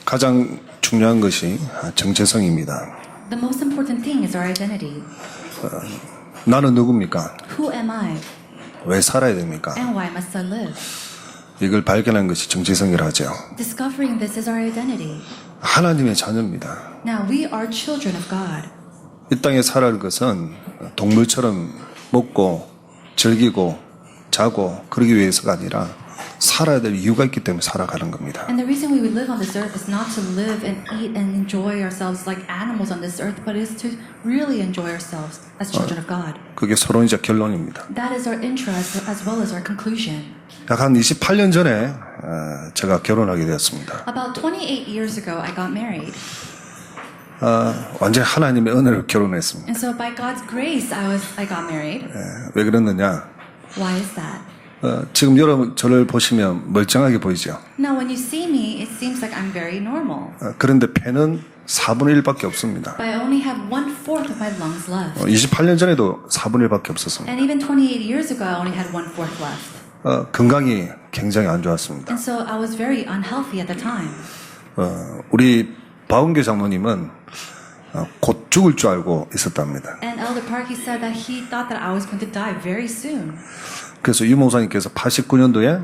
가장 중요한 것이 정체성입니다. The most important thing is our identity. 나는 누굽니까? Who am I? 왜 살아야 됩니까? And why must I live? 이걸 발견한 것이 정체성이라 하죠. Discovering this is our identity. 하나님의 자녀입니다. Now we are children of God. 이 땅에 살아갈 것은 동물처럼 먹고 즐기고 자고 그러기 위해서가 아니라 살아야 될 이유가 있기 때문에 살아가는 겁니다. And the reason we would live on this earth is not to live and eat and enjoy ourselves like animals on this earth, but is to really enjoy ourselves as children of God. 그게 서론이자 결론입니다. That is our interest as well as our conclusion. 약 한 28년 전에 제가 결혼하게 되었습니다. About 28 years ago, I got married. 완전히 하나님의 은혜로 결혼했습니다. And so by God's grace, I got married. 왜 그랬느냐? Why is that? 지금 여러분 저를 보시면 멀쩡하게 보이죠. Now, when you see me, it seems like I'm very normal. 그런데 폐는 4분의 1밖에 없습니다. But I only have 1/4 of my lungs left. 28년 전에도 4분의 1밖에 없었습니다. And even 28 years ago, I only had 1/4 left. 건강이 굉장히 안 좋았습니다. And so I was very unhealthy at the time. 우리 바운교 장로님은 곧 죽을 줄 알고 있었답니다. And Elder Park, he said that he thought that I was going to die very soon. 그래서 유 목사님께서 89년도에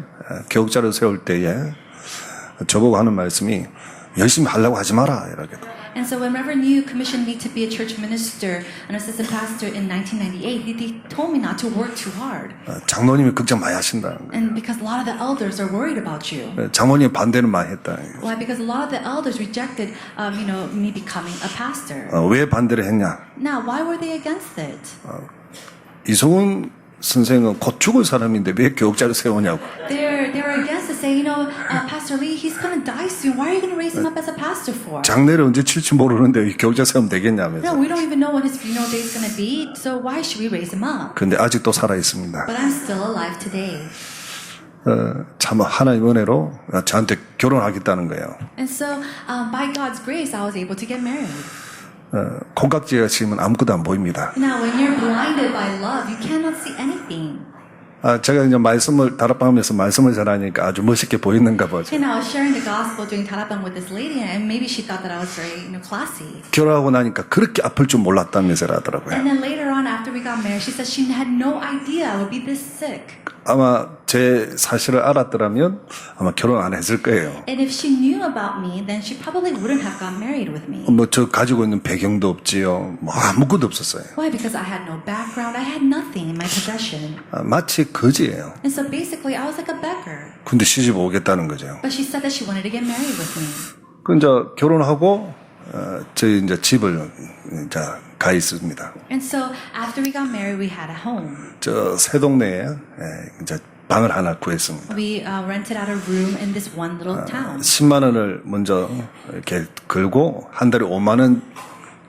교육자를 세울 때에 저보고 하는 말씀이 열심히 하려고 하지 마라 이렇게. And so when Reverend Yu commissioned me to be a church minister, an assistant pastor in 1998, he told me not to work too hard. 장로님이 걱정 많이 하신다는 거예요. And because a lot of the elders are worried about you. 장모님 반대는 많이 했다. Why? Because a lot of the elders rejected, me becoming a pastor. 왜 반대를 했냐? Now, why were they against it? 이성훈 선생은 곧 죽을 사람인데 왜 교육자를 세우냐고. They were against it, saying, Pastor Lee, he's going to die soon. Why are you going to raise him up as a pastor for? 장례를 언제 칠지 모르는데 교육자 세우면 되겠냐면서. No, we don't even know when his funeral day is going to be, so why should we raise him up? 근데 아직도 살아 있습니다. But I'm still alive today. 참 하나님 은혜로 저한테 결혼하겠다는 거예요. And so, by God's grace, I was able to get married. 콩깍지가 지면 아무것도 안 보입니다. Now, when you're blinded by love, you cannot see anything. 제가 이제 말씀을 다락방하면서 말씀을 잘하니까 아주 멋있게 보이는가 보죠. And I was sharing the gospel during Tarapang with this lady, and maybe she thought that I was very, classy. 결혼하고 나니까 그렇게 아플 줄 몰랐다면서 하더라고요. And then later on, after we got married, she said she had no idea I would be this sick. 아마 제 사실을 알았더라면 아마 결혼 안 했을 거예요. And if she knew about me, then she probably wouldn't have got married with me. 저 가지고 있는 배경도 없지요. 아무것도 없었어요. Why? Because I had no background. I had nothing in my possession. 마치 거지예요. And so basically, I was like a beggar. 근데 시집 오겠다는 거죠. But she said that she wanted to get married with me. 그 이제 결혼하고 저희 이제 집을 이제 가 있습니다. And so after we got married, we had a home. 저 새 동네에 이제 방을 하나 구했습니다. We rented out a room in this one little town. 10만 원을 먼저 이렇게 걸고 한 달에 5만 원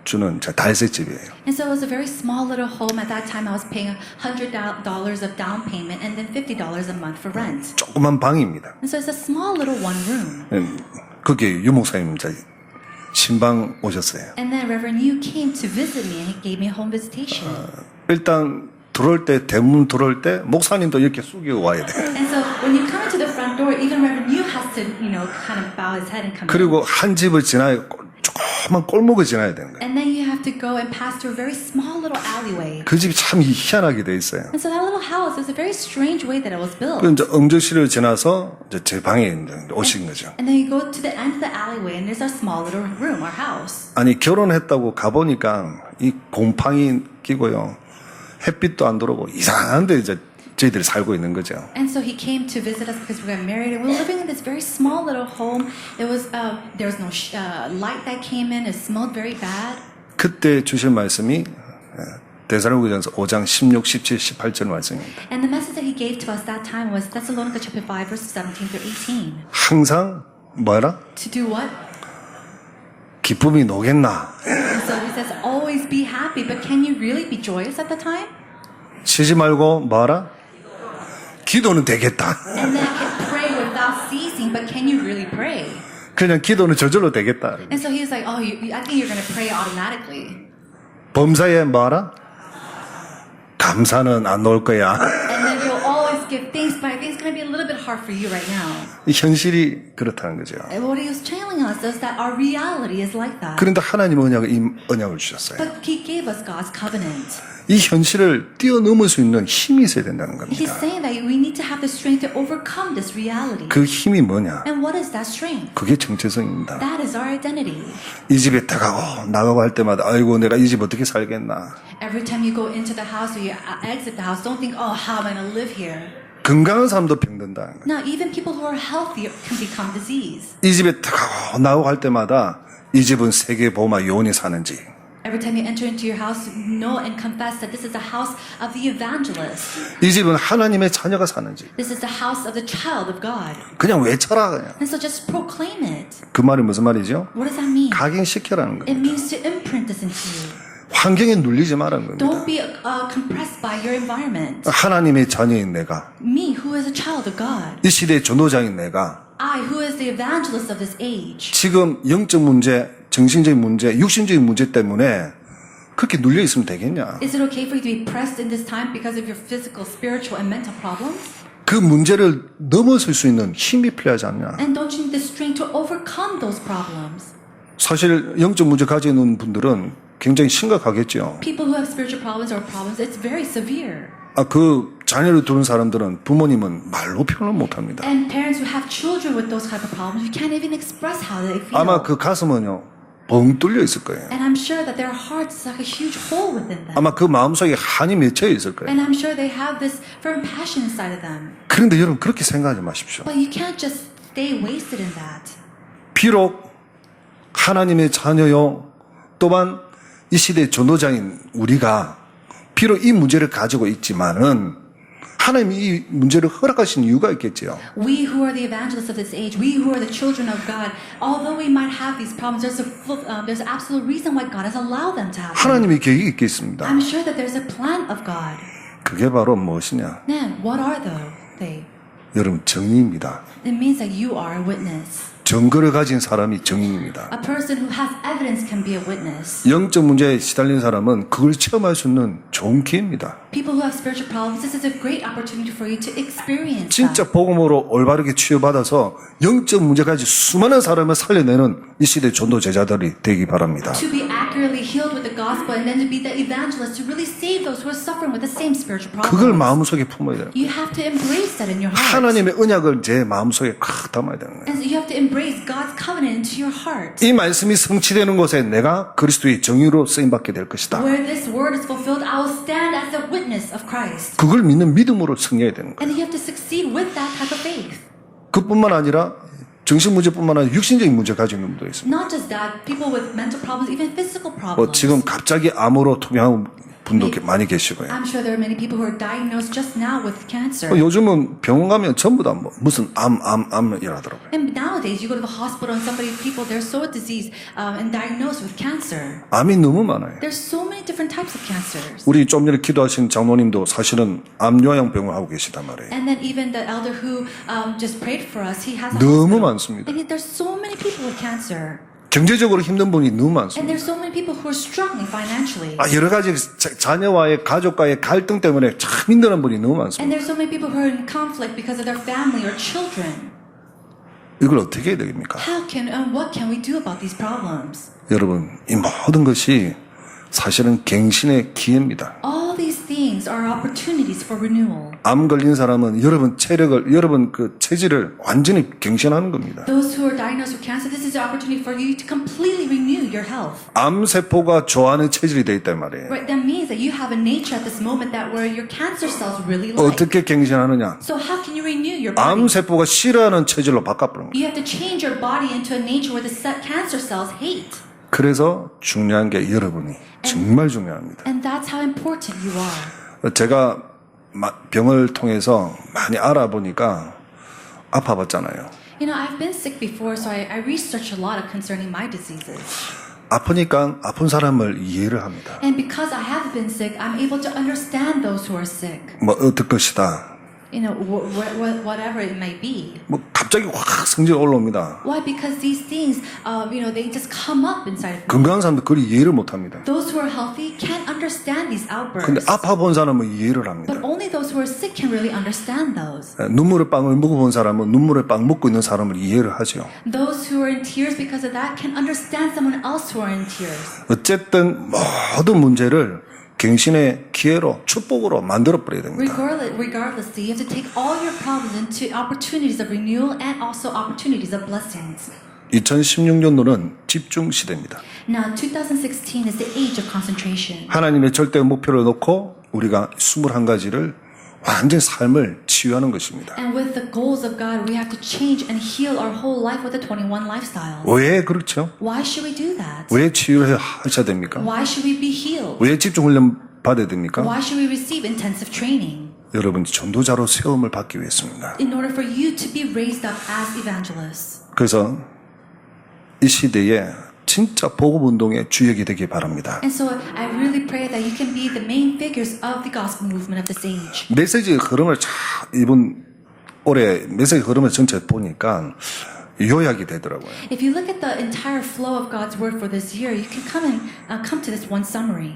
주는 달세 집이에요. And so it was a very small little home. At that time, I was paying $100 of down payment and then $50 a month for rent. 조그만 방입니다. And so it's a small little one room. 거기에 유 목사님 신방 오셨어요. And then Reverend Yu came to visit me and he gave me a home visitation. 일단 들어올 때 대문 들어올 때 목사님도 이렇게 숙이고 와야 돼. And so when you come into the front door, even Reverend Yu has to, kind of bow his head and come 그리고 in. 한 집을 지나야 조그만 골목을 지나야 되는 거예요. And then you have to go and pass through a very small little alleyway. 그 집이 참 희한하게 돼 있어요. And so that little house is a very strange way that it was built. 그 이제 응접실을 지나서 이제 제 방에 이제 오신 거죠. And then you go to the end of the alleyway and there's our small little room, our house. 아니 결혼했다고 가보니까 이 곰팡이 끼고요. 햇빛도 안 들어오고 이상한데 이제 저희들이 살고 있는 거죠. And so he came to visit us because we got married. And we were living in this very small little home. It was there was no light that came in. It smelled very bad. 그때 주실 말씀이 데살로니가전서 5장 16, 17, 18절 말씀입니다. And the message that he gave to us that time was Thessalonica chapter 5 verses 17 through 18. 항상 뭐라? To do what? 기쁨이 노겠나? And so he says, always be happy. But can you really be joyous at the time? 쉬지 말고 뭐라? 기도는 되겠다. And then can pray without ceasing. But can you really pray? 그냥 기도는 저절로 되겠다. And so he was like, I think you're going to pray automatically. 범사에 뭐라? 감사는 안 놓을 거야. And then you'll always give thanks, but I think it's going to be a little bit hard for you right now. 이 현실이 그렇다는 거죠. And what he was telling us is that our reality is like that. 그런데 하나님은 언약을 주셨어요. But he gave us God's covenant. 이 현실을 뛰어넘을 수 있는 힘이 있어야 된다는 He's 겁니다. saying that we need to have the strength to overcome this reality. 그 힘이 뭐냐? And what is that strength? 그게 정체성입니다. That is our identity. 이 집에 들어가고 나가고 할 때마다 아이고 내가 이 집 어떻게 살겠나. Every time you go into the house or you exit the house, don't think, oh, how am I going to live here? 건강한 사람도 병든다는 거예요. Now, even people who are healthy can become diseased. 이 집에 들어가고 나가고 할 때마다 이 집은 세계 보마 요원이 사는지 Every time you enter into your house, know and confess that this is the house of the evangelist. 이 집은 하나님의 자녀가 사는지 This is the house of the child of God. 그냥 외쳐라 그냥. And so just proclaim it. 그 말이 무슨 말이죠? What does that mean? 각인시켜라는 It 겁니다. means to imprint this into you. 환경에 눌리지 말라는 겁니다. Don't be compressed by your environment. 하나님의 자녀인 내가 Me, who is a child of God. 이 시대의 전도자인 내가 I, who is the evangelist of this age. 지금 영적 문제, 정신적인 문제, 육신적인 문제 때문에 그렇게 눌려 있으면 되겠냐? Is it okay for you to be pressed in this time because of your physical, spiritual, and mental problems? 그 문제를 넘어설 수 있는 힘이 필요하지 않냐? And don't you need the strength to overcome those problems? 사실 영적 문제 가지고 있는 분들은 굉장히 심각하겠죠. People who have spiritual problems or problems, it's very severe. 그 자녀를 두는 사람들은 부모님은 말로 표현을 못합니다. And parents who have children with those type of problems, you can't even express how they feel. 아마 그 가슴은요 벙 뚫려 있을 거예요. And I'm sure that their hearts is like a huge hole within them. 아마 그 마음속에 한이 맺혀 있을 거예요. And I'm sure they have this firm passion inside of them. 그런데 여러분 그렇게 생각하지 마십시오. But you can't just stay wasted in that. 비록 하나님의 자녀요 또한 이 시대의 전도자인 우리가 비록 이 문제를 가지고 있지만은 하나님이 이 문제를 허락하신 이유가 있겠지요. We who are the evangelists of this age, we who are the children of God, although we might have these problems, there's an absolute reason why God has allowed them to happen. 하나님의 계획이 있겠습니다. I'm sure that there's a plan of God. 그게 바로 무엇이냐? Then, what are they? 여러분 정의입니다. It means that you are a witness. 증거를 가진 사람이 정의입니다. A person who has evidence can be a witness. 영적 문제에 시달린 사람은 그걸 체험할 수 있는 좋은 기회입니다. People who have spiritual problems, this is a great opportunity for you to experience 진짜 that. 복음으로 올바르게 치유받아서 영적 문제까지 수많은 사람을 살려내는 이 시대 전도 제자들이 되기 바랍니다. To be accurately healed with the gospel and then to be the evangelist to really save those who are suffering with the same spiritual 그걸 problems. 마음속에 품어야 돼요. You have to embrace that in your heart. 하나님의 언약을 제 마음속에 칵 담아야 되는 거예요. And so you have to embrace God's covenant into your heart. 이 말씀이 성취되는 곳에 내가 그리스도의 정의로 쓰임받게 될 것이다. Where this word is fulfilled, I will stand as a witness of Christ. 그걸 믿는 믿음으로 승리해야 되는 거예요. And you have to succeed with that type of faith. 그뿐만 아니라 정신 문제뿐만 아니라 육신적인 문제 가지고 있는 분도 있습니다. Not just that, people with mental problems, even physical problems. 지금 갑자기 암으로 투병하는 분도 많이 계시고요. I'm sure there are many people who are diagnosed just now with cancer. 요즘은 병원 가면 전부 다 무슨 이라더라고요. And nowadays, you go to the hospital and people, they're so diseased and diagnosed with cancer. 암이 너무 많아요. There's so many different types of cancers. 우리 좀 전에 기도하신 장로님도 사실은 암요양병을 하고 계시단 말이에요. And then even the elder who just prayed for us, he has a 너무 hospital. 많습니다. And there's so many people with cancer. 경제적으로 힘든 분이 너무 And 많습니다. there's so many people who are struggling financially. 여러 가지 자녀와의 가족과의 갈등 때문에 참 힘든 분이 너무 And 많습니다. there's so many people who are in conflict because of their family or children. 이걸 어떻게 해야 됩니까? How can and what can we do about these problems? 여러분, 이 모든 것이 사실은 갱신의 기회입니다. All these things are opportunities for renewal. 암 걸린 사람은 여러분 그 체질을 완전히 갱신하는 겁니다. Those who are diagnosed with cancer, this is an opportunity for you to completely renew your health. 암 세포가 좋아하는 체질이 돼 있단 말이에요. Right, that means that you have a nature at this moment that where your cancer cells really like. 어떻게 갱신하느냐? So how can you renew your 암 body? 세포가 싫어하는 체질로 바꿔버린 거예요. You have to change your body into a nature where the cancer cells hate. 그래서 중요한 게 여러분이 정말 중요합니다. And that's how important you are. 제가 병을 통해서 많이 알아보니까 아파봤잖아요. You know, I've been sick before, so I researched a lot concerning my diseases. 아프니까 아픈 사람을 이해를 합니다. And because I have been sick, I'm able to understand those who are sick. 어떨 것이다. whatever it may be. 뭐 갑자기 확 성적이 올라옵니다. Why? Because these things, they just come up inside of me. 건강한 사람들 그리 이해를 못합니다. Those who are healthy can't understand these outbursts. 근데 아파 본 사람은 이해를 합니다. But only those who are sick can really understand those. 눈물의 빵을 먹어본 사람은 눈물의 빵 먹고 있는 사람을 이해를 하죠. Those who are in tears because of that can understand someone else who are in tears. 어쨌든 모든 문제를 갱신의 기회로 축복으로 만들어 버려야 됩니다. Regardlessly, you have to take all your problems into opportunities of renewal and also opportunities of blessings. 2016년도는 집중 시대입니다. Now, 2016 is the age of concentration. 하나님의 절대 목표를 놓고 우리가 21가지를 완전 삶을 치유하는 것입니다. And with the goals of God, we have to change and heal our whole life with the 21 lifestyles. 왜 그렇죠? Why should we do that? 왜 치유를 하셔야 됩니까? Why should we be healed? 왜 집중 훈련 받아야 됩니까? Why should we receive intensive training? 여러분 전도자로 세움을 받기 위해서입니다. In order for you to be raised up as evangelists. 그래서 이 시대에 진짜 복음 운동의 주역이 되길 바랍니다. And so I really pray that you can be the main figures of the gospel movement of this age. 메시지의 흐름을 이번 올해 메시지 흐름을 전체 보니까 요약이 되더라고요. If you look at the entire flow of God's word for this year, you can come to this one summary.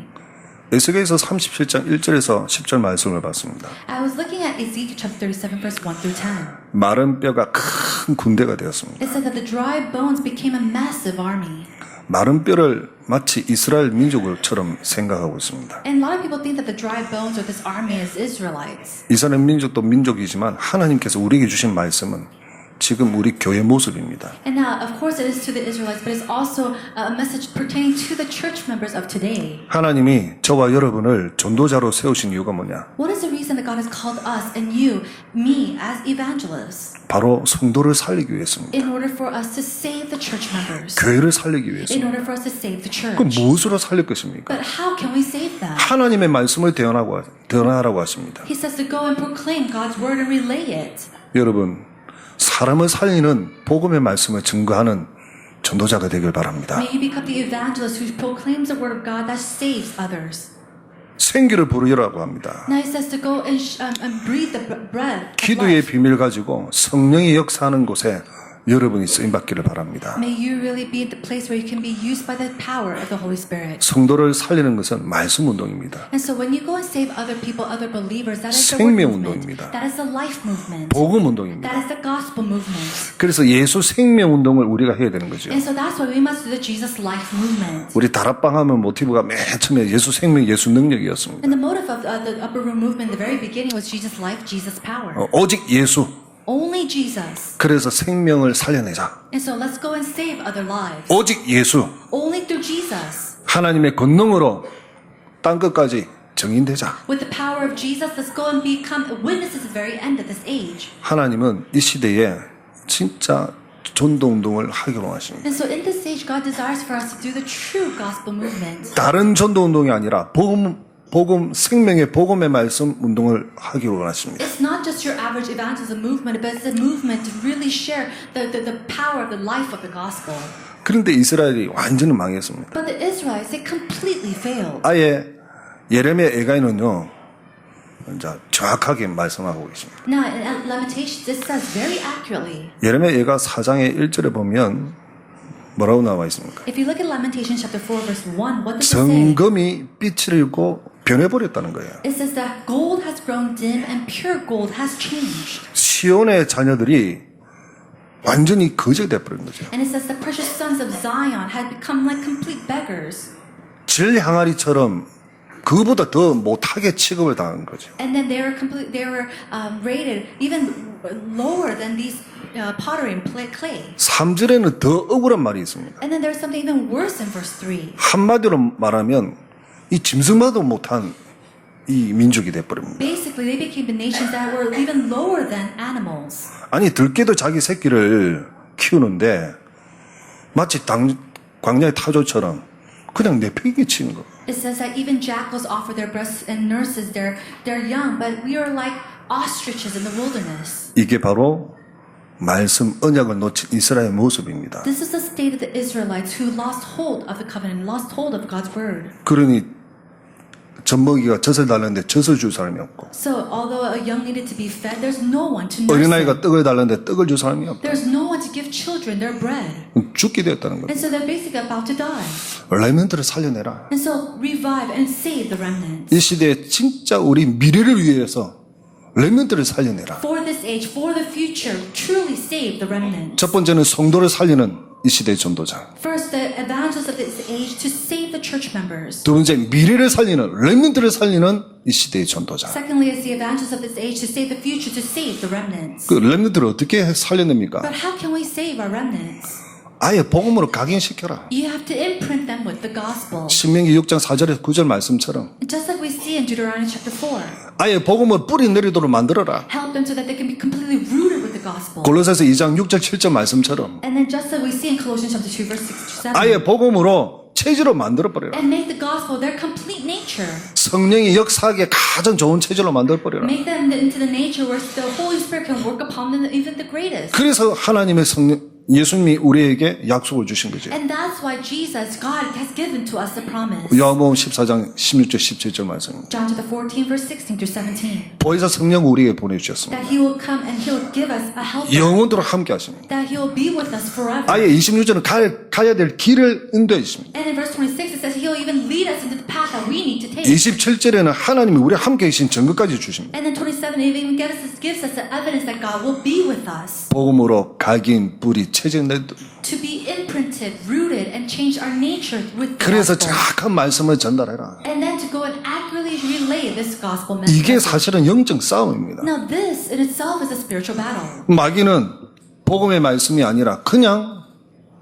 에스겔서 37장 1절에서 10절 말씀을 봤습니다. I was looking at Ezekiel chapter 37 verse 1 through 10. 마른 뼈가 큰 군대가 되었습니다. It said that the dry bones became a massive army. 마른 뼈를 마치 이스라엘 민족처럼 생각하고 있습니다. And a lot of people think that the dry bones or this army is Israelites. 이스라엘 민족도 민족이지만 하나님께서 우리에게 주신 말씀은 지금 우리 교회 모습입니다. And now, of course, it is to the Israelites, but it's also a message pertaining to the church members of today. 하나님이 저와 여러분을 전도자로 세우신 이유가 뭐냐? What is the reason that God has called us and you, me, as evangelists? 바로 성도를 살리기 위해서입니다. In order for us to save the church members. 교회를 살리기 In 위해서입니다. order for us to save the church. 그럼 무엇으로 살릴 것입니까? But how can we save them? 하나님의 말씀을 대언하라고 하십니다. He says to go and proclaim God's word and relay it. 여러분, 사람을 살리는 복음의 말씀을 증거하는 전도자가 되길 바랍니다. May you become the evangelist who proclaims the word of God that saves others. 생기를 부르라고 합니다. Now he says to go and breathe the breath of 기도의 life. 비밀 가지고 성령이 역사하는 곳에 여러분이 쓰임받기를 바랍니다. May you really be at the place where you can be used by the power of the Holy Spirit. 성도를 살리는 것은 말씀 운동입니다. And so when you go and save other people, other believers, that is the 생명 word movement. 운동입니다. That is the life movement. 복음 운동입니다. That is the gospel movement. 그래서 예수 생명 운동을 우리가 해야 되는 거죠. And so that's why we must do the Jesus life movement. 우리 다락방 하면 모티브가 맨 처음에 예수 생명, 예수 능력이었습니다. And the motive of the upper room movement in the very beginning was Jesus life, Jesus power. 오직 예수. Only Jesus. 그래서 생명을 살려내자. And so let's go and save other lives. 오직 예수. Only through Jesus. 하나님의 권능으로 땅 끝까지 정인되자. With the power of Jesus, let's go and become witnesses at the very end of this age. 하나님은 이 시대에 진짜 전도 운동을 하기로 하십니다. And so in this age, God desires for us to do the true gospel movement. 다른 전도 운동이 아니라 복음 생명의 복음의 말씀 운동을 하기로 하십니다. It's not just your average evangelism movement, but it's a movement to really share the power of the life of the gospel. 그런데 이스라엘이 완전히 망했습니다. But the Israelites, they completely failed. 아예 예레미야 예가이는요, 이제 정확하게 말씀하고 계십니다. Now, in Lamentations, it says very accurately. 예레미야 예가 4장의 1절에 보면 뭐라고 나와 있습니까? If you look at Lamentations chapter 4, verse 1, what does it say? 정금이 빛을 잃고 변해버렸다는 거예요. It says that gold has grown dim and pure gold has changed. 시온의 자녀들이 완전히 거지가 돼버린 거죠. And it says the precious sons of Zion had become like complete beggars. 질 항아리처럼 그보다 더 못하게 취급을 당한 거죠. And then they were rated even lower than these pottery and clay. 3절에는 더 억울한 말이 있습니다. And then there's something even worse in verse 3. 한마디로 말하면 이 짐승마도 못한 이 민족이 돼버립니다. Basically, they became the nations that were even lower than animals. 아니 들깨도 자기 새끼를 키우는데 마치 광야의 타조처럼 그냥 내팽개 치는 거. It says that even jackals offer their breasts and nurses their young, but we are like ostriches in the wilderness. 이게 바로 말씀 언약을 놓친 이스라엘 모습입니다. This is the state of the Israelites who lost hold of the covenant, lost hold of God's word. 그러니 젖먹이가 젖을 달라는데 젖을 줄 사람이 없고 So although a young needed to be fed, there's no one to nurse 어린아이가 them. 떡을 달라는데 떡을 줄 사람이 없고 There's no one to give children their bread. 죽게 되었다는 And 겁니다. so they're basically about to die. 레멘트를 살려내라. And so revive and save the remnants. 이 시대에 진짜 우리 미래를 위해서 레멘트를 살려내라. For this age, for the future, truly save the remnants. 첫 번째는 성도를 살리는 이 시대의 전도자. First, the evangelists of this age to save the church members. 두 번째, 미래를 살리는, 레멘트를 살리는 이 시대의 전도자. Secondly, is the evangelists of this age to save the future, to save the remnants. 그 레멘트를 어떻게 살려냅니까? But how can we save our remnants? 아예 복음으로 각인시켜라. You have to imprint them with the gospel. 신명기 6장 4절에서 9절 말씀처럼 Just like we see in Deuteronomy chapter 4. 아예 복음을 뿌리 내리도록 만들어라. Help them so that they can be completely rooted with the gospel. 골로새서 2장 6절 7절 말씀처럼 And then just like we see in Colossians chapter 2 verse 6 to 7. 아예 복음으로 체질로 만들어버려라. And make the gospel their complete nature. 성령이 역사하기에 가장 좋은 체질로 만들어버려라. Make them into the nature where the Holy Spirit can work upon them, even the greatest. 그래서 하나님의 성령, 예수님이 우리에게 약속을 주신 거죠. And that's why Jesus, God, has given to us the promise. 요한복음 14장 16절 17절 말씀입니다. John chapter 14 verse 16 through 17. 보혜사 성령을 우리에게 보내주셨습니다. That He will come and He will give us a helper. 영원토록 함께 하십니다. That He will be with us forever. 아예 26절은 가야 될 길을 인도해 주십니다. And in verse 26 it says He will even lead us into the path that we need to take. 27절에는 하나님이 우리와 함께 계신 증거까지 주십니다. And then 27 it even gives us the evidence that God will be with us. 복음으로 각인, 뿌리, 체질 내 To be imprinted, rooted, and change our nature with the 그래서 gospel. 정확한 말씀을 전달해라. And then to go and accurately relay this gospel message. 이게 사실은 영적 싸움입니다. Now this in itself is a spiritual battle. 마귀는 복음의 말씀이 아니라 그냥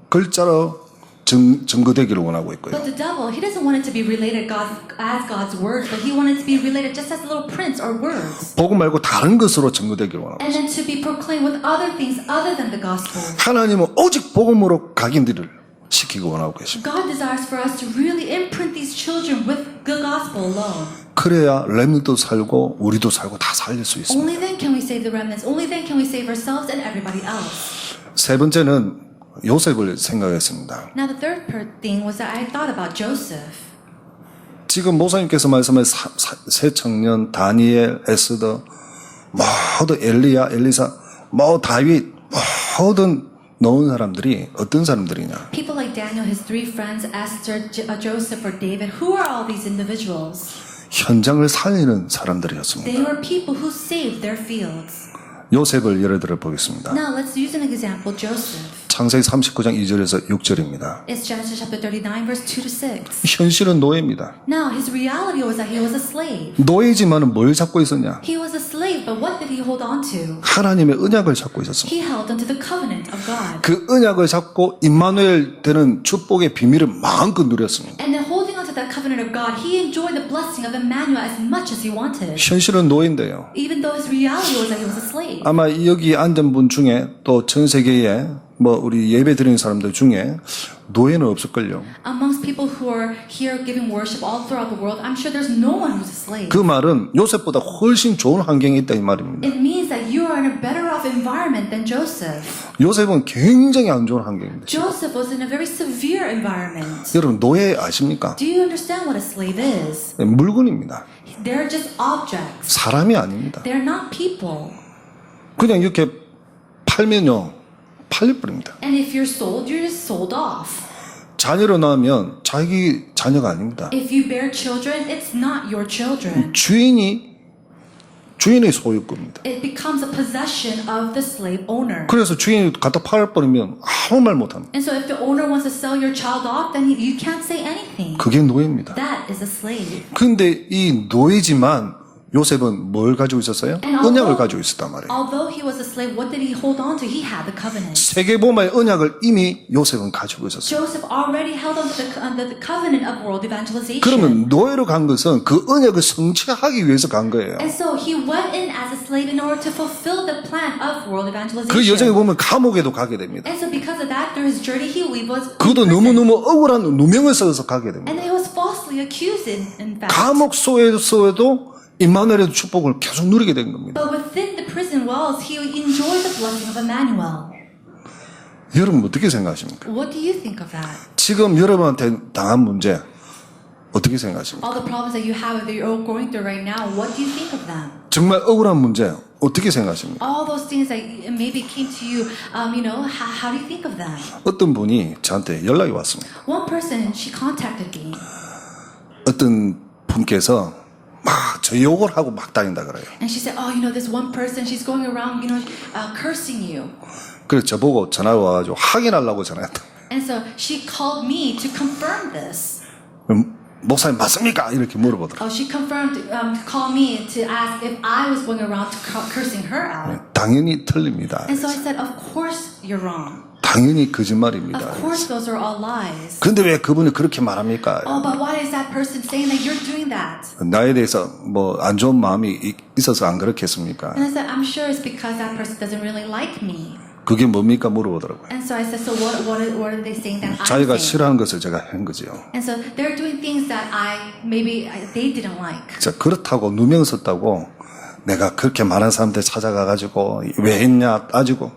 글자로 증거되기를 원하고 있고요. But the devil, he doesn't want it to be related as God's words, but he wanted it to be related just as little prints or words. 복음 말고 다른 것으로 증거되기를 원하고 And then to be proclaimed with other things other than the gospel. 하나님은 오직 복음으로 각인들을 시키고 원하고 계십니다. God desires for us to really imprint these children with the gospel alone. 그래야 렘넌트도 살고 우리도 살고 다 살릴 수 있습니다. Only then can we save the remnants. Only then can we save ourselves and everybody else. 세 번째는 요셉을 생각했습니다. Now the third thing was that I thought about Joseph. 지금 목사님께서 말씀한 새 청년, 다니엘, 에스더, 모든 엘리야, 엘리사, 다윗, 모든 넣은 사람들이 어떤 사람들이냐? People like Daniel, his three friends, Esther, Joseph, or David. Who are all these individuals? 현장을 살리는 사람들이었습니다. They were people who saved their fields. 요셉을 예를 들어 보겠습니다. Now let's use an example, Joseph. 창세기 39장 2절에서 6절입니다. It's Genesis chapter 39, verse 2 to 6. 현실은 노예입니다. Now his reality was that he was a slave. 노예지만은 뭘 잡고 있었냐? He was a slave, but what did he hold on to? 하나님의 언약을 잡고 있었습니다. He held onto the covenant of God. 그 언약을 잡고 임마누엘 되는 축복의 비밀을 마음껏 누렸습니다. And then holding onto that covenant of God, he enjoyed the blessing of Emmanuel as much as he wanted. 현실은 노예인데요. Even though his reality was that he was a slave. 아마 여기 앉은 분 중에 또 전 세계에 우리 예배 드리는 사람들 중에 노예는 없을걸요. Amongst people who are here giving worship all throughout the world, I'm sure there's no one who's a slave. 그 말은 요셉보다 훨씬 좋은 환경에 있다 이 말입니다. It means that you are in a better off environment than Joseph. 요셉은 굉장히 안 좋은 환경입니다. Joseph was in a very severe environment. 여러분 노예 아십니까? Do you understand what a slave is? 물건입니다. They're just objects. 사람이 아닙니다. They're not people. 그냥 이렇게 팔면요 팔려버립니다. And if you're sold, you're just sold off. 자녀를 낳으면 자기 자녀가 아닙니다. If you bear children, it's not your children. 주인의 소유일 겁니다. It becomes a possession of the slave owner. 그래서 주인이 갖다 팔아버리면 아무 말 못합니다. And so if the owner wants to sell your child off, then you can't say anything. 그게 노예입니다. That is a slave. 근데 이 노예지만 요셉은 뭘 가지고 있었어요? 언약을 가지고 있었단 말이에요. Although he was a slave, what did he hold on to? He had the covenant. 세계복음의 언약을 이미 요셉은 가지고 있었어요. Joseph already held on to the covenant of world evangelization. 그러면 노예로 간 것은 그 언약을 성취하기 위해서 간 거예요. And so he went in as a slave in order to fulfill the plan of world evangelization. 그 여정에 보면 감옥에도 가게 됩니다. And so because of that, through his journey, he was 그도 너무너무 억울한 누명을 써서 가게 됩니다. And he was falsely accused in fact. 감옥 속에서도 임마누엘의 축복을 계속 누리게 된 겁니다. But within the prison walls, he enjoyed the blessing of Emmanuel. 여러분 어떻게 생각하십니까? What do you think of that? 지금 여러분한테 당한 문제 어떻게 생각하십니까? All the problems that you have that you're going through right now, what do you think of them? 정말 억울한 문제 어떻게 생각하십니까? All those things that maybe came to you, how do you think of them? 어떤 분이 저한테 연락이 왔습니다. One person, she contacted me. 어떤 분께서 막 저 욕을 하고 막 다닌다 그래요. And she said, this one person, she's going around, cursing you. 그래서 저보고 전화가 와가지고 확인하려고 전화했다. And so she called me to confirm this. 목사님 맞습니까? 이렇게 물어보더라고요. She confirmed, called me to ask if I was going around cursing her out. 당연히 틀립니다. And so I said, of course you're wrong. 당연히 거짓말입니다. Of course those are all lies. 근데 왜 그분이 그렇게 말합니까? But why is that person saying that you're doing that? 나에 대해서 뭐 안 좋은 마음이 있어서 안 그렇겠습니까? And I said, I'm sure it's because that person doesn't really like me. 그게 뭡니까 물어보더라고요. And so I said, so what are they saying that I'm 자기가 saying? 싫어하는 것을 제가 한 거죠. And so they're doing things that they didn't like. 자, 그렇다고 누명 썼다고 내가 그렇게 많은 사람들 찾아가가지고 왜 했냐 따지고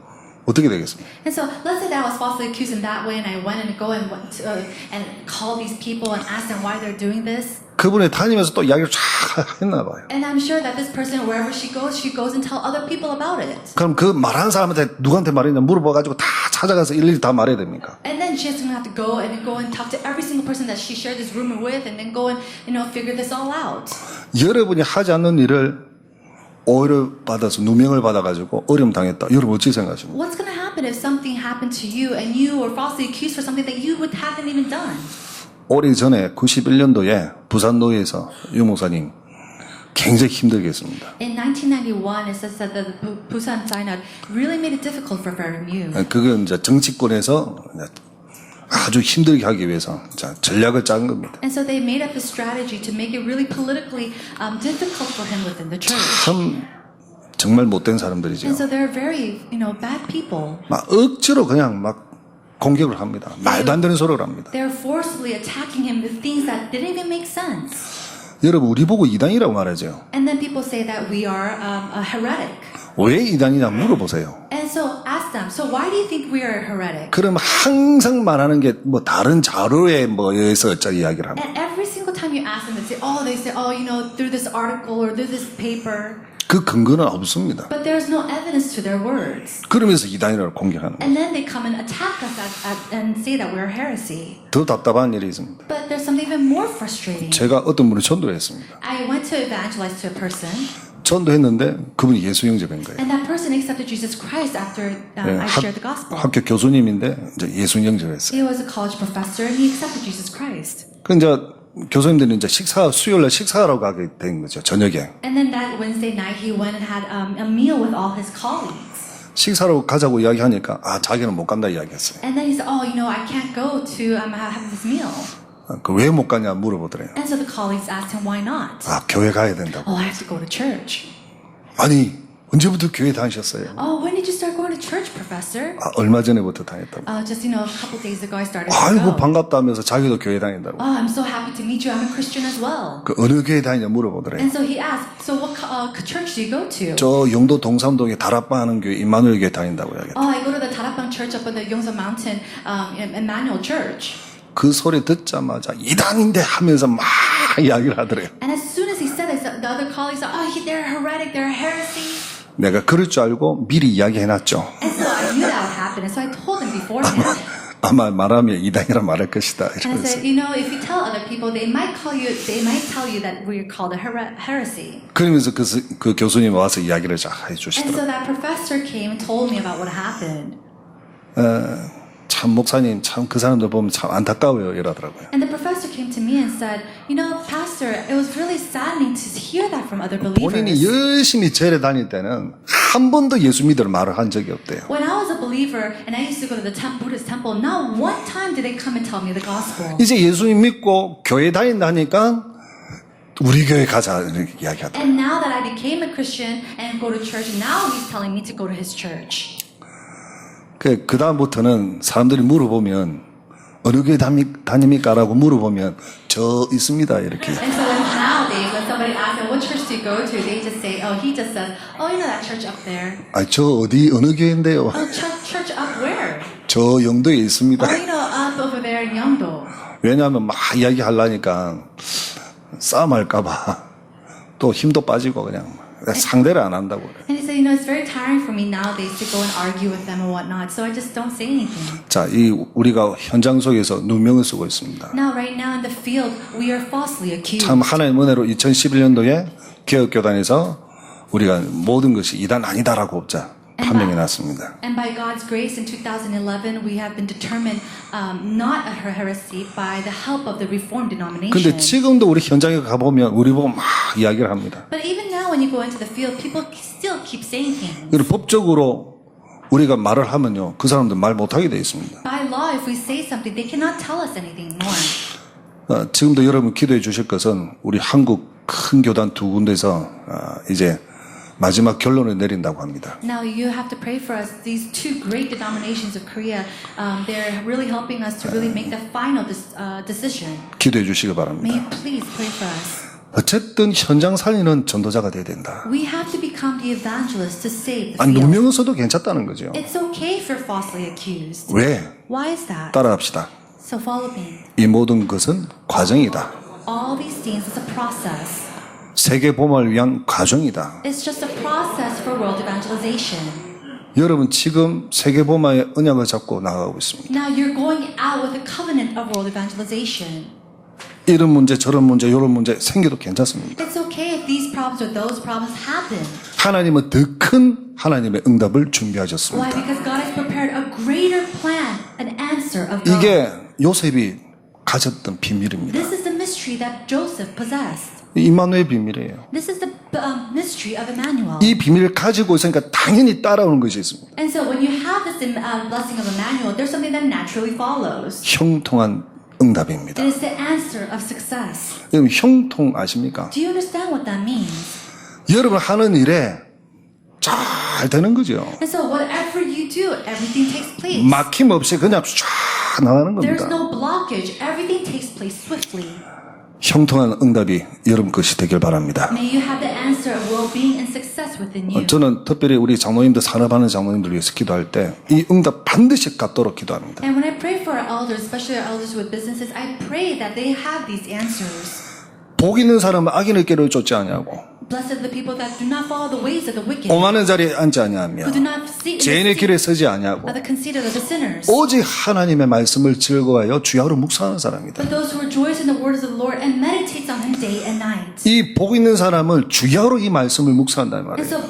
어떻게 되겠습니까? And so let's say that I was falsely accused in that way, and I went and called these people and asked them why they're doing this. 그분이 다니면서 또 이야기를 쫙 했나 봐요. And I'm sure that this person, wherever she goes and tell other people about it. 그럼 그 말하는 사람한테 누구한테 말했냐 물어봐가지고 다 찾아가서 일일이 다 말해야 됩니까? And then she's going to have to go and talk to every single person that she shared this rumor with, and then go and figure this all out. 여러분이 하지 않는 일을 오해를 받아서 누명을 받아가지고 어려움 당했다. 여러분 어찌 생각하십니까? What's going to happen if something happened to you and you were falsely accused for something that you haven't even done? 오래전에 91년도에 부산노예에서 유 목사님 굉장히 힘들게 했습니다. In 1991, it says that the Busan Synod really made it difficult for Verum Yu. 그건 이제 정치권에서 아주 힘들게 하기 위해서 전략을 짠 겁니다. And so they made up a strategy to make it really politically difficult for him within the church. 참 정말 못된 사람들이죠. And so they're very, bad people. 막 억지로 그냥 막 공격을 합니다. 말도 안 되는 소리를 합니다. They're forcibly attacking him with things that didn't even make sense. 여러분 우리 보고 이단이라고 말하죠. And then people say that we are a heretic. 왜 이단이냐 물어보세요. And so ask them, so why do you think we are a heretic? 그럼 항상 말하는 게 뭐 다른 자료에 뭐 의해서 어쩌 이야기를 합니다. And every single time you ask them, they say, through this article or through this paper. 그 근거는 없습니다. But there's no evidence to their words. 그러면서 이단이라고 공격하는 거예요. And then they come and attack us and say that we're heresy. 더 답답한 일이 있습니다. But there's something even more frustrating. 제가 어떤 분을 전도를 했습니다. I went to evangelize to a person, 전도했는데 그분이 예수 영접한 거예요. and that person accepted Jesus Christ after I shared the gospel. 학교 교수님인데 이제 예수 영접했어요. He was a college professor, and he accepted Jesus Christ. 그 이제 교수님들은 이제 수요일날 식사하러 가게 된 거죠. 저녁에. And then that Wednesday night, he went and had a meal with all his colleagues. 식사로 가자고 이야기하니까 자기는 못 간다 이야기했어요. And then he said, I can't go to having this meal. 그 왜 못 가냐 물어보더래요. And so the colleagues asked him, why not? 교회 가야 된다고. I have to go to church. 아니 언제부터 교회 다니셨어요? When did you start going to church, professor? 얼마 전에부터 다녔다고. Just a couple days ago, I started to 아이고 go. 반갑다 하면서 자기도 교회 다닌다고. I'm so happy to meet you. I'm a Christian as well. 그 어느 교회 다니냐 물어보더래요. And so he asked, so what church do you go to? 저 영도 동삼동에 다락방 하는 교회 임마누엘 교회 다닌다고 이야기했다. I go to the Tarapang Church up on the Yongsan Mountain, Emmanuel Church. 그 소리 듣자마자 이단인데 하면서 막 이야기를 하더래요. And as soon as he said it, the other colleagues said, they're heretic, they're heresy. 내가 그럴 줄 알고 미리 이야기해놨죠. And so I knew that would happen, and so I told them beforehand. 아마 말하면 이단이라 말할 것이다. And I 이러면서. said, if you tell other people, they might tell you that we're called a heresy. 그러면서 그 교수님 와서 이야기를 잘 And 해주시더라고요. so that professor came and told me about what happened. 참 목사님 참 그 사람들 보면 참 안타까워요 이러더라고요. And the professor came to me and said, Pastor, it was really saddening to hear that from other 본인이 believers. 열심히 절에 다닐 때는 한 번도 예수 믿으러 말을 한 적이 없대요. When I was a believer and I used to go to the Buddhist temple, not one time did they come and tell me the gospel. 이제 예수님 믿고 교회 다닌다니까 우리 교회 가자 이렇게 이야기하더라고요. And now that I became a Christian and go to church, now he's telling me to go to his church. 그 다음부터는 사람들이 물어보면 어느 교회 다닙니까? 라고 물어보면 저 있습니다 이렇게. And so nowadays, when somebody asks them, what church do you go to, they just say, he just says, that church up there. 저 어느 교회인데요? Church up where? 저 영도에 있습니다. Up over there in Yeongdo. 왜냐하면 막 이야기하려니까 싸움할까봐 또 힘도 빠지고 그냥 상대를 안 한다고 그래. And he said, it's very tiring for me nowadays to go and argue with them and whatnot, so I just don't say anything. 자, 우리가 현장 속에서 누명을 쓰고 있습니다. Now, right now in the field, we are falsely accused. 참 하나님 은혜로 2011년도에 개혁교단에서 우리가 모든 것이 이단 아니다라고 판명해 놨습니다. And by God's grace, in 2011, we have been determined not a heresy by the help of the Reformed denomination. 근데 지금도 우리 현장에 가보면 우리 보고 막 이야기를 합니다. But even now, when you go into the field, people still keep saying things. 그리고 법적으로 우리가 말을 하면요, 그 사람들 말 못하게 돼 있습니다. By law, if we say something, they cannot tell us anything more. 지금도 여러분 기도해 주실 것은 우리 한국 큰 교단 두 군데서 이제 마지막 결론을 내린다고 합니다. Now you have to pray for us. These two great denominations of Korea, they're really helping us to really make the final decision. 기도해 주시기 May 바랍니다. you please pray for us. 어쨌든 현장 살리는 전도자가 돼야 된다. We have to become the evangelist to save the 아니, field. 누명을 써도 괜찮다는 거죠. It's okay if you're falsely accused. 왜? Why is that? 따라합시다. So follow me. 이 모든 것은 과정이다. All these things is a process. 세계 복음을 위한 과정이다. It's just a process for world evangelization. 여러분 지금 세계 복음의 언약을 잡고 나가고 있습니다. Now you're going out with a covenant of world evangelization. 이런 문제 저런 문제 이런 문제 생겨도 괜찮습니다. It's okay if these problems or those problems happen. 하나님은 더 큰 하나님의 응답을 Why? 준비하셨습니다. Because God has prepared a greater plan, an answer of God. 이게 요셉이 가졌던 비밀입니다. This is the mystery that Joseph possessed. 임마누엘 비밀이에요. This is the mystery of Emmanuel. 이 비밀을 가지고 있으니까 당연히 따라오는 것이 있습니다. And so when you have this blessing of Emmanuel, there's something that naturally follows. 형통한 응답입니다. It is the answer of success. 여러분 형통 아십니까? Do you understand what that means? 여러분 하는 일에 잘 되는 거죠. And so whatever you do, everything takes place. 막힘 없이 그냥 쫙 나가는 There's 겁니다. no blockage. Everything takes place swiftly. 형통한 응답이 여러분 것이 되길 바랍니다. May you have the answer of well-being and success within you. 저는 특별히 우리 장로님들 산업하는 장로님들 위해서 기도할 때 이 응답 반드시 갖도록 기도합니다. And when I pray for our elders, especially our elders with businesses, I pray that they have these answers. 복 있는 사람은 악인의 길을 쫓지 아니하고 Blessed are the people that do not follow the ways of the wicked, 오만한 자리에 앉지 아니하며 who do not seek 죄인의 길에 서지 아니하고 of the conceited of the sinners, 오직 하나님의 말씀을 즐거워하여 주야로 묵상하는 사람이다. but those who rejoice in the words of the Lord and meditates on Him day and night. 이 복 있는 사람을 주야로 이 말씀을 묵상한다는 And 말이에요. so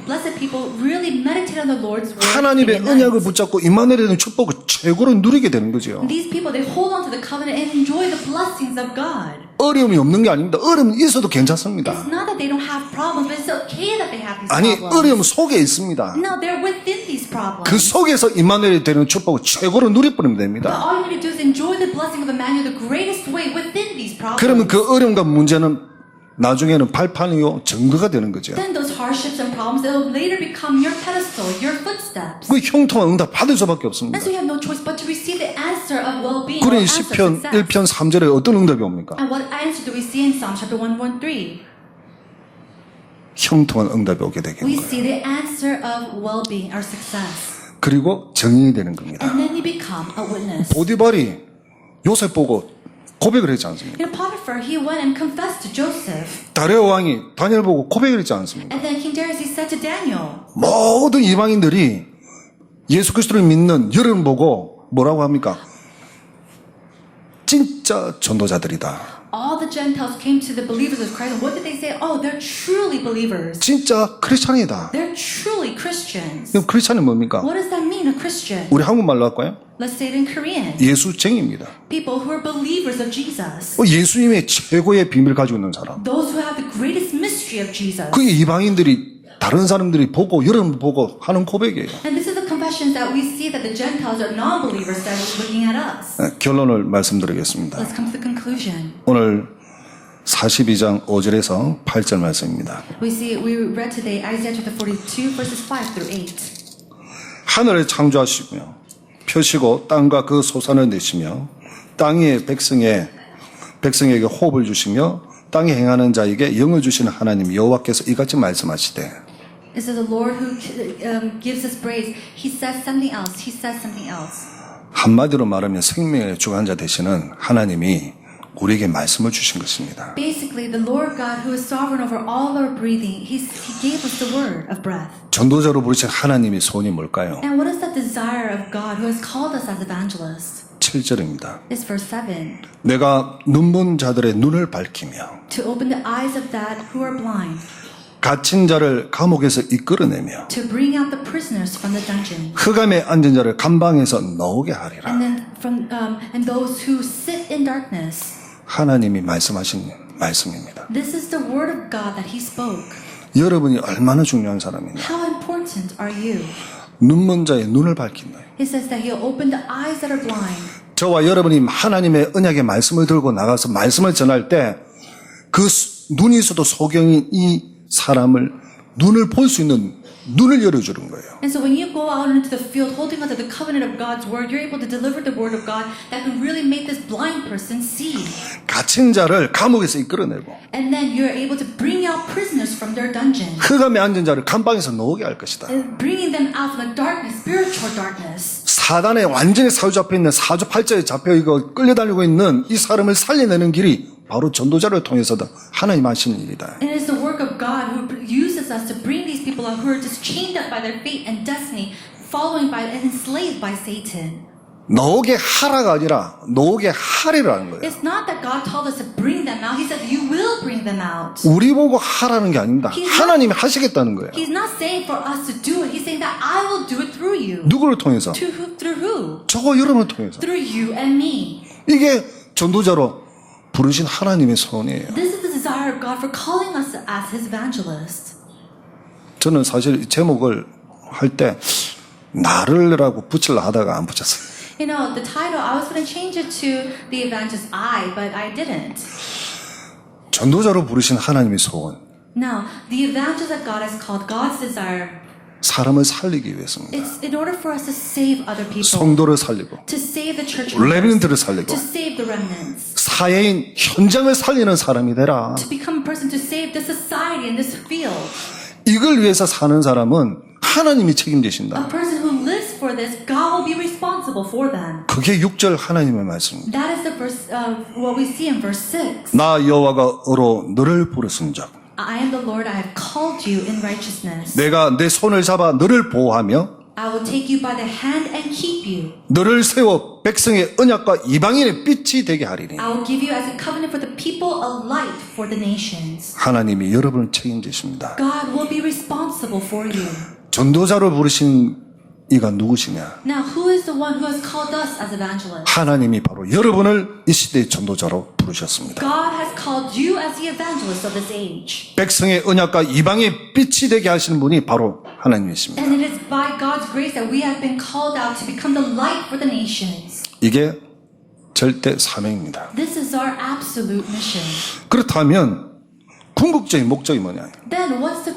blessed people really meditate on the Lord's word day 하나님의 and night. 언약을 붙잡고 임마누엘에 대한 축복을 최고로 누리게 되는 거죠. These people, they hold on to the covenant and enjoy the blessings of God. 어려움이 없는 게 아닙니다. 어려움이 있어도 괜찮습니다. It's not that they don't have problems, but it's okay that they have these 아니 problems. 어려움 속에 있습니다. No, they're within these problems. 그 속에서 임마누엘이 되는 축복을 최고로 누려버리면 But 됩니다. all you need to do is enjoy the blessing of Emmanuel the greatest way within these problems. 그러면 그 어려움과 문제는 나중에는 발판이요 증거가 되는 거죠. Then those hardships and problems, they'll later become your pedestal, your footsteps. 그 형통한 응답 받을 수밖에 없습니다. And so you have no choice but to receive the answer of well-being, or 그러니 answer of 시편 success. 1편 3절에 어떤 응답이 옵니까? And what answer do we see in Psalm chapter 113? 형통한 응답이 오게 되는 We 거예요. see the answer of well-being, our success. 그리고 증인이 되는 겁니다. And then you become a witness. 보디발이 요셉 보고 고백을 했지 않습니까? You know, Potiphar, he went and confessed to Joseph. 다레오 왕이 다니엘 보고 고백을 했지 않습니까? And then King Darius, he said to Daniel. 모든 이방인들이 예수 그리스도를 믿는 여러분 보고 뭐라고 합니까? 진짜 전도자들이다. All the Gentiles came to the believers of Christ. And what did they say? Oh, they're truly believers. 진짜 크리스찬이다. They're truly Christians. 그럼 크리스찬이 뭡니까? What does that mean, a Christian? 우리 한국말로 할까요? Let's say it in Korean. 예수쟁입니다. People who are believers of Jesus. 예수님의 최고의 비밀을 가지고 있는 사람. Those who have the greatest mystery of Jesus. 그게 이방인들이 다른 사람들이 보고 여러분 보고 하는 고백이에요. And this is the confessions that we see that the Gentiles are non-believers that are looking at us. 결론을 말씀드리겠습니다. Let's come to the conclusion. 오늘 42장 5절에서 8절 말씀입니다. We read today Isaiah chapter 42 verses 5 through 8. 하늘을 창조하시며 펴시고 땅과 그 소산을 내시며 땅의 백성에게 호흡을 주시며 땅에 행하는 자에게 영을 주시는 하나님 여호와께서 이같이 말씀하시되 It says the Lord who gives us praise. He says something else. He says something else. 한마디로 말하면 생명의 주관자 되시는 하나님이 우리에게 말씀을 주신 것입니다. Basically, the Lord God, who is sovereign over all our breathing, He gave us the word of breath. 전도자로 부르신 하나님의 소원이 뭘까요? And what is the desire of God, who has called us as evangelists? 7절입니다. It's verse 7. 내가 눈먼 자들의 눈을 밝히며 To open the eyes of that who are blind, 갇힌 자를 감옥에서 이끌어내며 to bring out the prisoners from the dungeon, 흑암에 앉은 자를 감방에서 나오게 하리라. and then and those who sit in darkness. 하나님이 말씀하신 말씀입니다. This is the word of God that He spoke. 여러분이 얼마나 중요한 사람이냐. How important are you? 눈먼 자의 눈을 밝힌다. He says that He'll open the eyes that are blind. 저와 여러분이 하나님의 언약의 말씀을 들고 나가서 말씀을 전할 때 그 눈이 있어도 소경인 이 사람을 눈을 볼 수 있는 눈을 열어주는 거예요. And so when you go out into the field holding onto the covenant of God's word, you're able to deliver the word of God that can really make this blind person see. 갇힌 자를 감옥에서 이끌어내고 And then you're able to bring out prisoners from their dungeon. 흑암에 앉은 자를 감방에서 나오게 할 것이다. And bringing them out from the darkness, spiritual darkness. 사단에 완전히 사로잡혀 있는 사주팔자에 잡혀 이거 끌려다니고 있는 이 사람을 살려내는 길이 바로 전도자를 통해서도 하나님 하시는 일이다. And it is the work of God who uses us to bring these people out who are just chained up by their fate and destiny, following by and enslaved by Satan. 나오게 하라가 아니라 나오게 하리라는 거예요. It's not that God told us to bring them out. He said you will bring them out. 우리 보고 하라는 게 아닙니다. 하나님이 하시겠다는 거예요. He's not saying for us to do it. He's saying that I will do it through you. 누구를 통해서? Through who? 저와 여러분을 통해서. Through you and me. 이게 전도자로 부르신 하나님의 소원이에요. This is the desire of God for calling us as His evangelists. 저는 사실 이 제목을 할 때 나를라고 붙이려 하다가 안 붙였어요. You know, the title, I was going to change it to The Evangelist I, but I didn't. 전도자로 부르신 하나님의 소원. Now, the evangelist that God has called, God's desire, 사람을 살리기 위해서입니다. it's in order for us to save other people, 성도를 살리고 to save the church 레빈트를 members, 살리고 to save the remnants, 사회인 현장을 살리는 사람이 되라. to become a person to save the society in this field. 이걸 위해서 사는 사람은 하나님이 A 책임지신다. person who lives for this, God will be responsible for them. 그게 6절 하나님의 말씀입니다. That is the verse, what we see in verse 6. 나 여호와가 어로 너를 부르신즉 I am the Lord, I have called you in righteousness. 내가 내 손을 잡아 너를 보호하며 I will take you by the hand and keep you. 너를 세워 백성의 언약과 이방인의 빛이 되게 하리니. I will give you as a covenant for the people, a light for the nations. 하나님이 여러분을 책임지십니다. God will be responsible for you. 전도자로 부르신 이가 누구시냐? Now, who is the one who has called us as evangelists? 하나님이 바로 여러분을 이 시대의 전도자로 부르셨습니다. God has called you as the evangelists of this age. 백성의 언약과 이방의 빛이 되게 하시는 분이 바로 하나님이십니다. And it is by God's grace that we have been called out to become the light for the nations. 이게 절대 사명입니다. This is our absolute mission. 그렇다면 궁극적인 목적이 뭐냐? Then what's the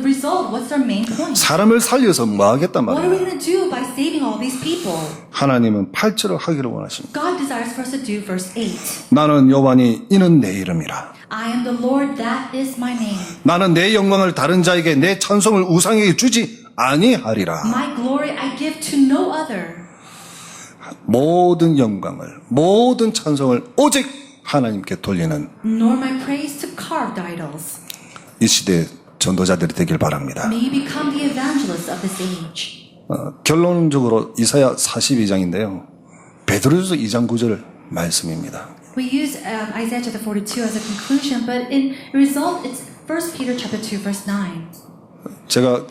result? What's our main point? 사람을 살려서 뭐 하겠단 What are we 말이에요. going to do by saving all these people? 하나님은 8절을 하기를 원하십니다. God desires for us to do verse 8. 나는 여호와니 이는 내 이름이라. I am the Lord, that is my name. 나는 내 영광을 다른 자에게 내 찬송을 우상에게 주지 아니하리라. My glory I give to no other. 모든 영광을 모든 찬송을 오직 하나님께 돌리는 Nor my praise to carved idols. 이 시대의 전도자들이 되길 바랍니다. May you become the evangelists of this age. 결론적으로 이사야 42장인데요. 베드로전서 2장 9절 말씀입니다. We use Isaiah chapter 42 as a conclusion, but in result, it's 1 Peter chapter 2 verse 9. 제가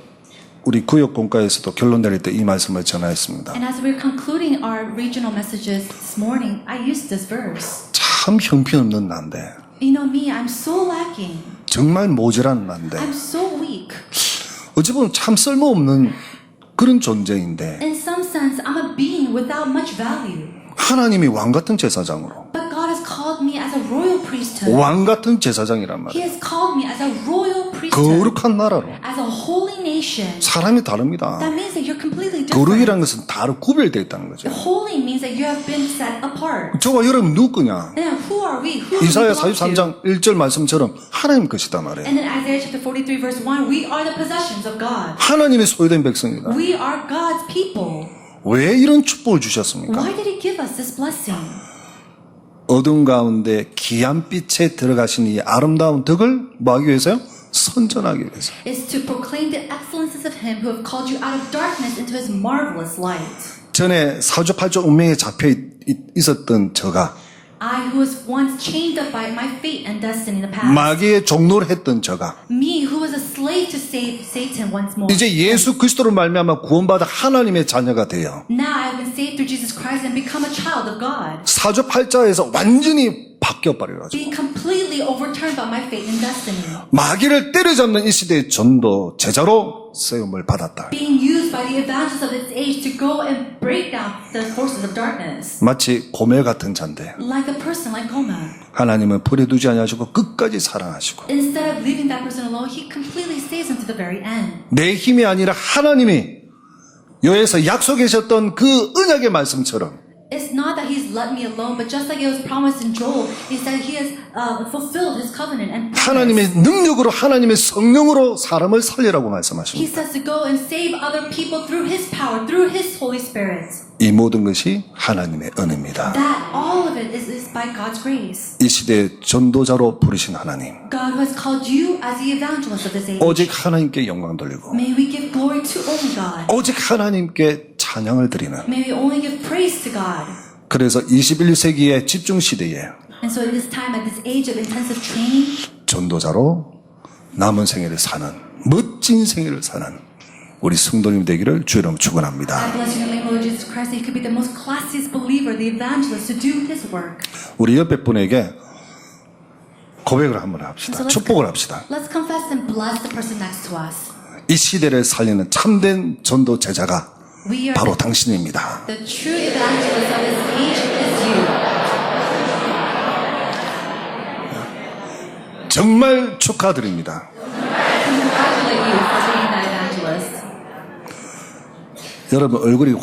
우리 구역 공과에서도 결론 내릴 때 이 말씀을 전하였습니다. And as we're concluding our regional messages this morning, I used this verse. 참 형편없는 난데 You know me, I'm so lacking. 정말 모자란 난데 I'm so weak. 어찌 보면 참 쓸모없는 그런 존재인데 In some sense, I'm a being without much value. 하나님이 왕 같은 제사장으로 But God has called me as a royal priesthood. 왕 같은 제사장이란 He 말이에요. has called me as a royal priesthood. 거룩한 나라로 As a holy nation. 사람이 다릅니다. That means that you're completely different. 거룩이라는 것은 다르 구별되어 있다는 거죠. Holy means that you have been set apart. 저와 여러분 누구냐? And then who are we? Who do we 이사야 belong to? 43장 1절 말씀처럼 하나님 것이다 말이에요. And in Isaiah chapter 43 verse 1, we are the possessions of God. 하나님의 소유된 백성이다. We are God's people. 왜 이런 축복을 주셨습니까? Why did He give us this blessing? 어둠 가운데 기한 빛에 들어가신 이 아름다운 덕을 뭐하기 위해서요? 선전하기 위해서. It's to proclaim the excellences of Him who have called you out of darkness into His marvelous light. 전에 사주팔조 운명에 잡혀 있었던 저가 I who was once chained up by my fate and destiny in the past. 마귀의 종노를 했던 저가 Me who was a slave to Satan once more. 이제 예수 그리스도로 말미암아 구원받아 하나님의 자녀가 돼요. Now I have been saved through Jesus Christ and become a child of God. 사주팔자에서 완전히 바뀌어 버려가지고 Being completely overturned by my fate and destiny. 마귀를 때려잡는 이 시대의 전도 제자로 쓰임을 받았다. Being used by the evangelists of this age to go and break down the forces of darkness. 마치 고멜 같은 자인데 Like a person like Gomer. 하나님은 버려두지 아니하시고 끝까지 사랑하시고 Instead of leaving that person alone, He completely saves him to the very end. 내 힘이 아니라 하나님이 여기서 약속하셨던 그 언약의 말씀처럼 It's not that He's let me alone, but just like it was promised in Joel, is that He has fulfilled His covenant and promise. 하나님의 능력으로 하나님의 성령으로 사람을 살리라고 He 말씀하십니다. says to go and save other people through His power, through His Holy Spirit. 이 모든 것이 하나님의 은혜입니다. That all of it is by God's grace. 이 시대의 전도자로 부르신 하나님, God who has called you as the evangelist of this age. 오직 하나님께 영광 돌리고 May we give glory to only God. 오직 하나님께 찬양을 드리는, May we only give praise to God. 그래서 21세기의 집중 시대에 And so at this time, at this age of intensive training, 전도자로 남은 생애를 사는, 멋진 생애를 사는 우리 성도님 되기를 주의 이름으로 축원합니다. I bless you in the name of Lord Jesus Christ that you could be the most classiest believer, the evangelist, to do His work. 우리 옆에 분에게 고백을 한번 합시다. 축복을 합시다. Let's confess and bless the person next to us. 이 시대를 살리는 참된 전도 제자가 We are 바로 당신입니다. the true evangelist of this age is you. 정말 축하드립니다. Congratulate you for being that evangelist. 여러분 얼굴이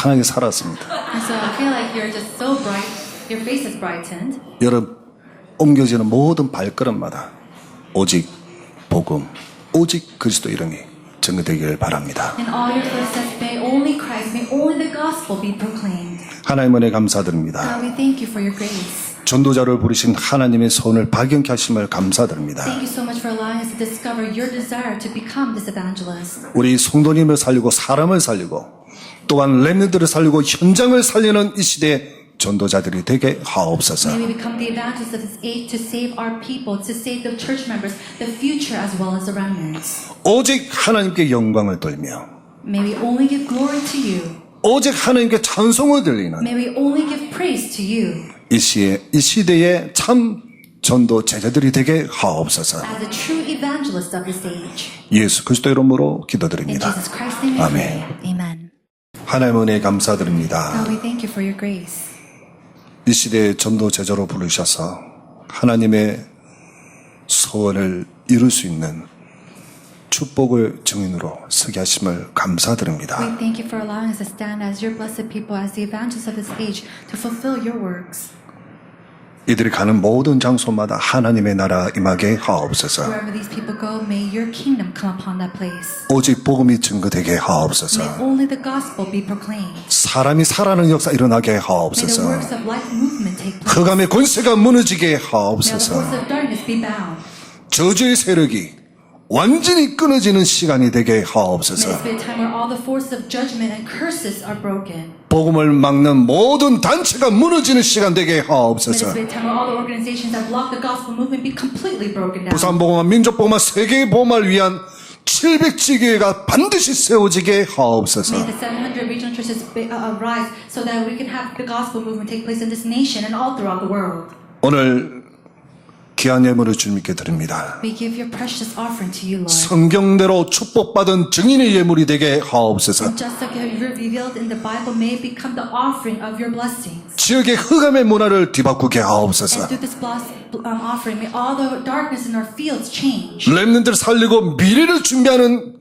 환하게 살았습니다. And so I feel like you're just so bright. Your face is brightened. 여러분 옮겨지는 모든 발걸음마다 오직 복음, 오직 그리스도 이름이 증거되기를 바랍니다. In all your footsteps, may only Christ, may only the gospel be proclaimed. 하나님 은혜 감사드립니다. God, we thank you for your grace. 전도자를 부르신 하나님의 손을 발견케 하심을 감사드립니다. Thank you so much for allowing us to discover your desire to become this evangelist. 우리 성도님을 살리고 사람을 살리고 또한 렘넌트를 살리고 현장을 살리는 이 시대의 전도자들이 되게 하옵소서. May we become the evangelists of this age to save our people, to save the church members, the future as well as the remnants. 오직 하나님께 영광을 돌며 May we only give glory to you. 오직 하나님께 찬송을 드리는 May we only give praise to you. 이 시대의 참 전도 제자들이 되게 하옵소서. As the true evangelist of this age. 예수 그리스도 이름으로 In 기도드립니다. Jesus Christ's name we pray. 아멘. Amen. 하나님 은혜 감사드립니다. God, we thank you for your grace. 이 시대의 전도 제자로 부르셔서 하나님의 소원을 이룰 수 있는 축복을 증인으로 서게 하심을 감사드립니다. We thank you for allowing us to stand as your blessed people, as the evangelists of this age, to fulfill your works. 이들이 가는 모든 장소마다 하나님의 나라 임하게 하옵소서. Wherever these people go, may your kingdom come upon that place. 오직 복음이 증거되게 하옵소서. May only the gospel be proclaimed. 사람이 살아나는 역사 일어나게 May the 하옵소서. works of life movement take place. 흑암의 권세가 무너지게 May the 하옵소서. forces of darkness be bound. 저주의 세력이 완전히 끊어지는 시간이 되게 May 하옵소서. this be a time where all the forces of judgment and curses are broken. 복음을 막는 모든 단체가 무너지는 시간 되게 May this 하옵소서. be a time where all the organizations that block the gospel movement be completely broken down. 부산복음화, 민족복음화, 세계복음화를 위한 700지교회가 반드시 세워지게 하옵소서. May the 700 regional churches arise so that we can have the gospel movement take place in this nation and all throughout the world. 오늘 귀한 예물을 주님께 드립니다. We give your precious offering to you, Lord. 성경대로 축복받은 증인의 예물이 되게 하옵소서. And just like you're revealed in the Bible, may it become the offering of your blessings. 지역의 흑암의 문화를 뒤바꾸게 And 하옵소서. through this offering, may all the darkness in our fields change. 렘넌트를 살리고 미래를 준비하는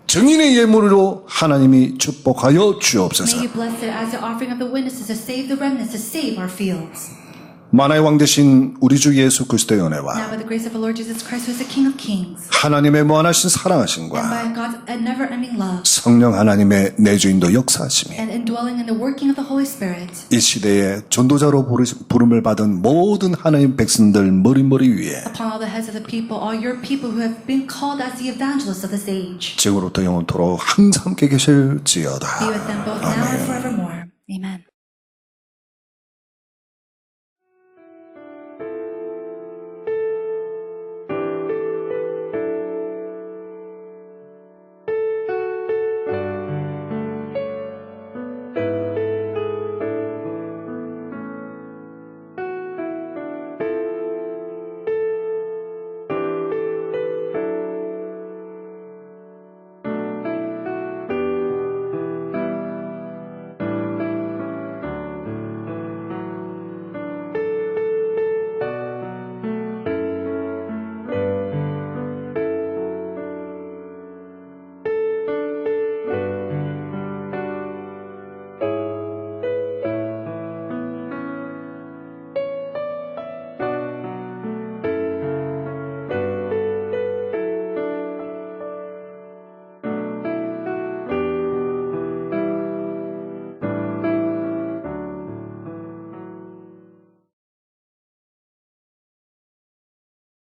증인의 예물로 하나님이 축복하여 May 주옵소서. you bless it as the offering of the witnesses to save the remnants, to save our fields. 만화의 왕 되신 우리 주 예수 그리스도의 Now 은혜와 by the grace of our Lord Jesus Christ, who is the King of Kings, 하나님의 무한하신 and 사랑하심과 by God's never-ending love, 성령 하나님의 내주인도 역사하심이 and indwelling in the working of the Holy Spirit, 이 시대에 전도자로 부름을 받은 모든 하나님 백성들 머리머리 위에 upon all the heads of the people, all your people who have been called as the evangelists of this age, 지금으로부터 영원토록 항상 함께 계실지어다. be with them both now and forevermore. Amen.